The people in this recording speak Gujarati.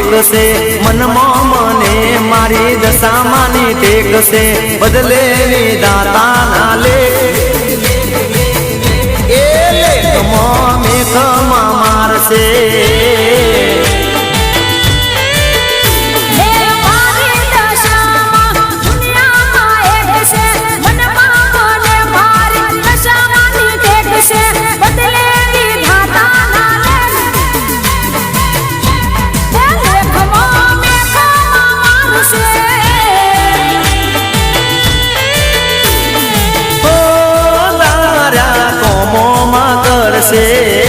લેખ છે મનમાં મને મારી દશામાની ટેક છે બદલે દાતાના લેખ એ લેખમાં મેઘમાં મારશે છે